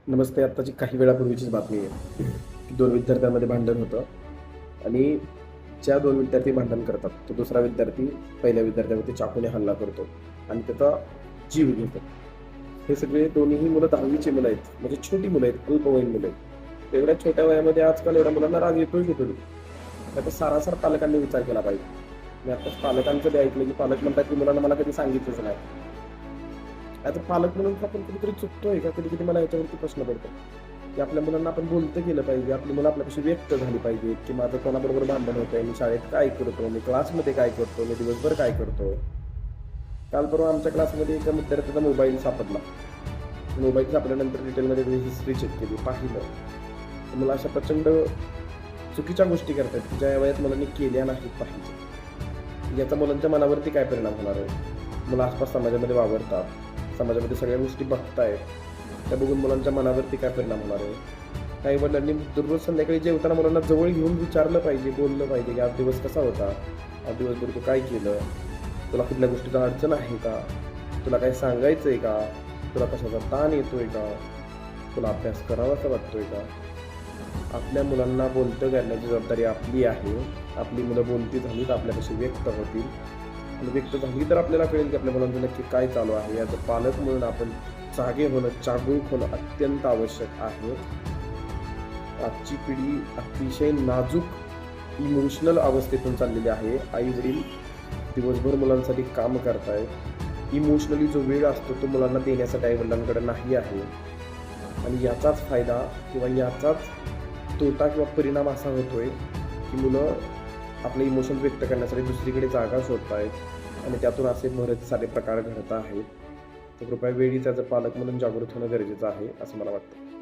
नमस्ते. आत्ताची काही वेळापूर्वीचीच बातमी आहे की 2 विद्यार्थ्यांमध्ये भांडण होतं आणि ज्या 2 विद्यार्थी भांडण करतात, तो दुसरा विद्यार्थी पहिल्या विद्यार्थ्यावरती चाकूने हल्ला करतो आणि त्याचा जीव घेतो. हे सगळे दोन्हीही मुलं 10वीची मुलं आहेत. म्हणजे छोटी मुलं आहेत, अल्पवयीन मुलं आहेत. एवढ्या छोट्या वयामध्ये आजकाल एवढ्या मुलांना राग येतोय की थोडी. त्याचा सारासार पालकांनी विचार केला पाहिजे. मी आताच पालकांचं ते ऐकलं की पालक म्हणतात की मुलांना मला कधी सांगितलंच नाही. आता पालक म्हणून आपण कुठेतरी चुकतोय का? कधी-कधी मला याच्यावरती प्रश्न पडतो, की आपल्या मुलांना आपण बोलतं केलं पाहिजे. आपली मुलं आपल्यापाशी व्यक्त झाली पाहिजेत, की माझं कोणाबरोबर भांडण होतंय, मी शाळेत काय करतो, मी क्लासमध्ये काय करतो, मी दिवसभर काय करतो. काल परवा आमच्या क्लासमध्ये एका विद्यार्थ्याचा मोबाईल सापडला. मोबाईल सापडल्यानंतर डिटेलमध्ये त्याची हिस्ट्री चेक केली, पाहिलं. तर मला अशा प्रचंड चुकीच्या गोष्टी करतायत, की ज्या वयात मुलांनी केल्या नाहीत पाहिजे. याचा मुलांच्या मनावरती काय परिणाम होणार आहे? मुलं आसपास समाजामध्ये वावरतात, समाजामध्ये सगळ्या गोष्टी बघतायत, त्या बघून मुलांच्या मनावरती काय परिणाम होणार आहे? काही वडिलांनी दररोज संध्याकाळी जेवताना मुलांना जवळ घेऊन विचारलं पाहिजे, बोललं पाहिजे की आज दिवस कसा होता, आज दिवसभर तू काय केलं, तुला कुठल्या गोष्टीचा अडचण आहे का, तुला काही सांगायचं आहे का, तुला कशाचा ताण येतोय का, तुला अभ्यास करावासा वाटतोय का. आपल्या मुलांना बोलतं करण्याची जबाबदारी आपली आहे. आपली मुलं बोलती झाली तर आपल्यापाशी व्यक्त होतील आणि व्यक्त झाली तर आपल्याला कळेल की आपल्या मुलांचं नक्की काय चालू आहे. याचं पालक म्हणून आपण जागे होणं, जागरूक होणं अत्यंत आवश्यक आहे. आजची पिढी अतिशय नाजूक इमोशनल अवस्थेतून चाललेली आहे. आई वडील दिवसभर मुलांसाठी काम करतायत. इमोशनली जो वेळ असतो तो मुलांना देण्यासाठी आई वडिलांकडे नाही आहे आणि याचाच फायदा किंवा याचाच तोटा किंवा परिणाम असा होतोय की मुलं आपले इमोशन्स व्यक्त करण्यासाठी दुसरीकडे जागा शोधत आहेत आणि त्यातून असे बरेच सारे प्रकार घडत आहेत. तर कृपया वेळी त्याचा पालक म्हणून जागृत होणं गरजेचं आहे असं मला वाटतं.